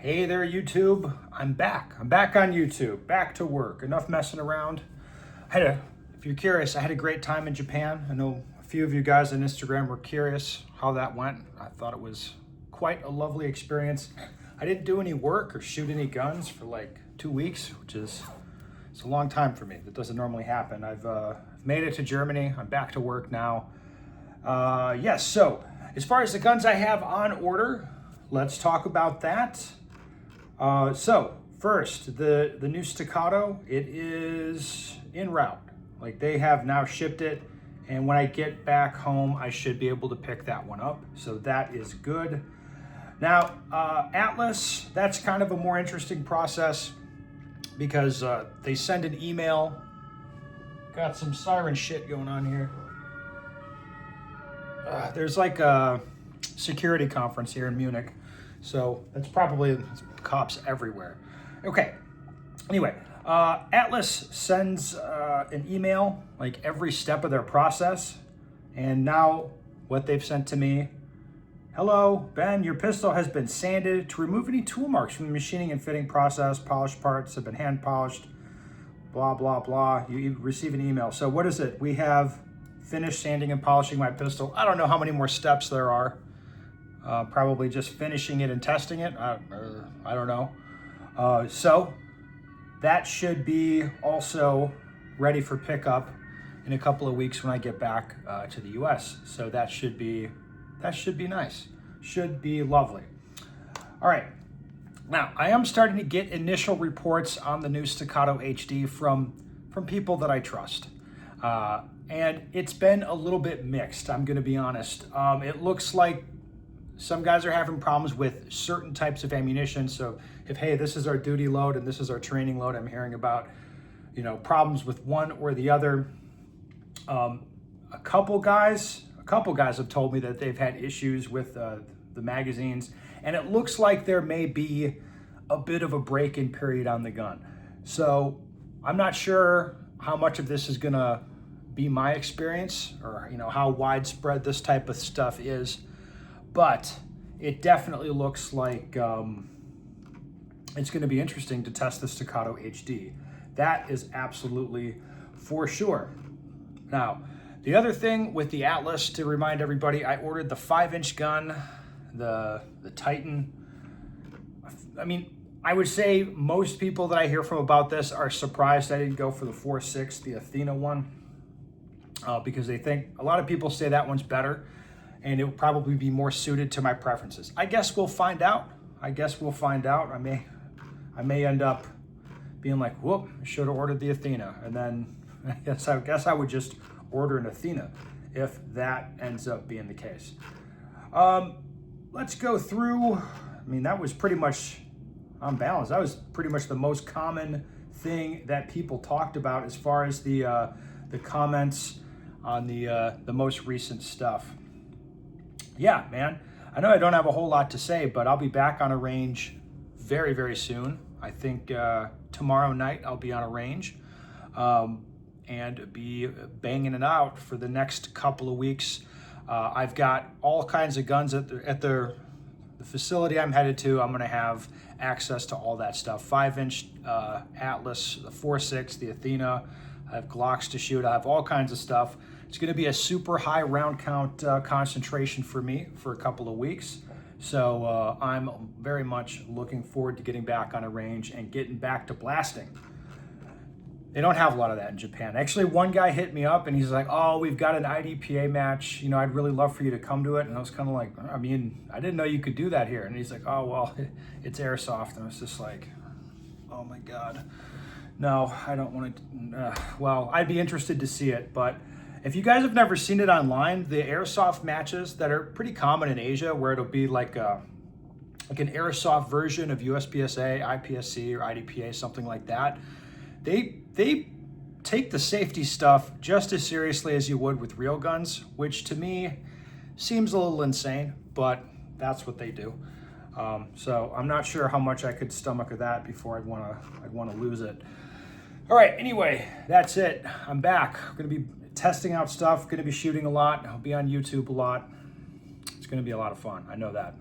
Hey there, YouTube. I'm back. I'm back on YouTube. Back to work. Enough messing around. If you're curious, I had a great time in Japan. I know a few of you guys on Instagram were curious how that went. I thought it was quite a lovely experience. I didn't do any work or shoot any guns for like 2 weeks, which is it's a long time for me. That doesn't normally happen. I've made it to Germany. I'm back to work now. Yes, so as far as the guns I have on order, let's talk about that. So first, the new Staccato, it is en route. Like they have now shipped it, and when I get back home, I should be able to pick that one up. So that is good. Now, Atlas, that's kind of a more interesting process because they send an email. Got some siren shit going on here. There's like a security conference here in Munich. So that's probably cops everywhere. Okay, anyway, Atlas sends an email like every step of their process. And now what they've sent to me: hello, Ben, your pistol has been sanded to remove any tool marks from the machining and fitting process. Polished parts have been hand polished, blah, blah, blah. You receive an email. So what is it? We have finished sanding and polishing my pistol. I don't know how many more steps there are. Probably just finishing it and testing it. I don't know. So that should be also ready for pickup in a couple of weeks when I get back to the US. So that should be nice. Should be lovely. All right. Now I am starting to get initial reports on the new Staccato HD from people that I trust. And it's been a little bit mixed, I'm going to be honest. It looks like some guys are having problems with certain types of ammunition. So if, hey, this is our duty load and this is our training load, I'm hearing about, problems with one or the other. A couple guys have told me that they've had issues with the magazines, and it looks like there may be a bit of a break-in period on the gun. So I'm not sure how much of this is gonna be my experience or, how widespread this type of stuff is. But it definitely looks like it's going to be interesting to test the Staccato HD. That is absolutely for sure. Now, the other thing with the Atlas, to remind everybody, I ordered the 5-inch gun, the Titan. I mean, I would say most people that I hear from about this are surprised I didn't go for the 4.6, the Athena one, because they think, a lot of people say that one's better, and it will probably be more suited to my preferences. I guess we'll find out. I may end up being like, whoop, I should have ordered the Athena. And then I guess I would just order an Athena if that ends up being the case. Let's go through. I mean, that was pretty much on balance. That was pretty much the most common thing that people talked about as far as the comments on the most recent stuff. Yeah, man, I know I don't have a whole lot to say, but I'll be back on a range very, very soon. I think tomorrow night I'll be on a range and be banging it out for the next couple of weeks. I've got all kinds of guns at the facility I'm headed to. I'm going to have access to all that stuff. 5-inch Atlas, the 4.6, the Athena. I have Glocks to shoot. I have all kinds of stuff. It's going to be a super high round count concentration for me for a couple of weeks. So I'm very much looking forward to getting back on a range and getting back to blasting. They don't have a lot of that in Japan. Actually, one guy hit me up and he's like, oh, we've got an IDPA match. I'd really love for you to come to it. And I was kind of like, I mean, I didn't know you could do that here. And he's like, oh, well, it's airsoft. And I was just like, oh my God. No, I don't want to. Well, I'd be interested to see it, but if you guys have never seen it online, the airsoft matches that are pretty common in Asia, where it'll be like an airsoft version of USPSA, IPSC, or IDPA, something like that, they take the safety stuff just as seriously as you would with real guns, which to me seems a little insane, but that's what they do. So I'm not sure how much I could stomach of that before I'd want to lose it. All right, anyway, that's it. I'm back. I'm going to be testing out stuff, going to be shooting a lot. I'll be on YouTube a lot. It's going to be a lot of fun. I know that.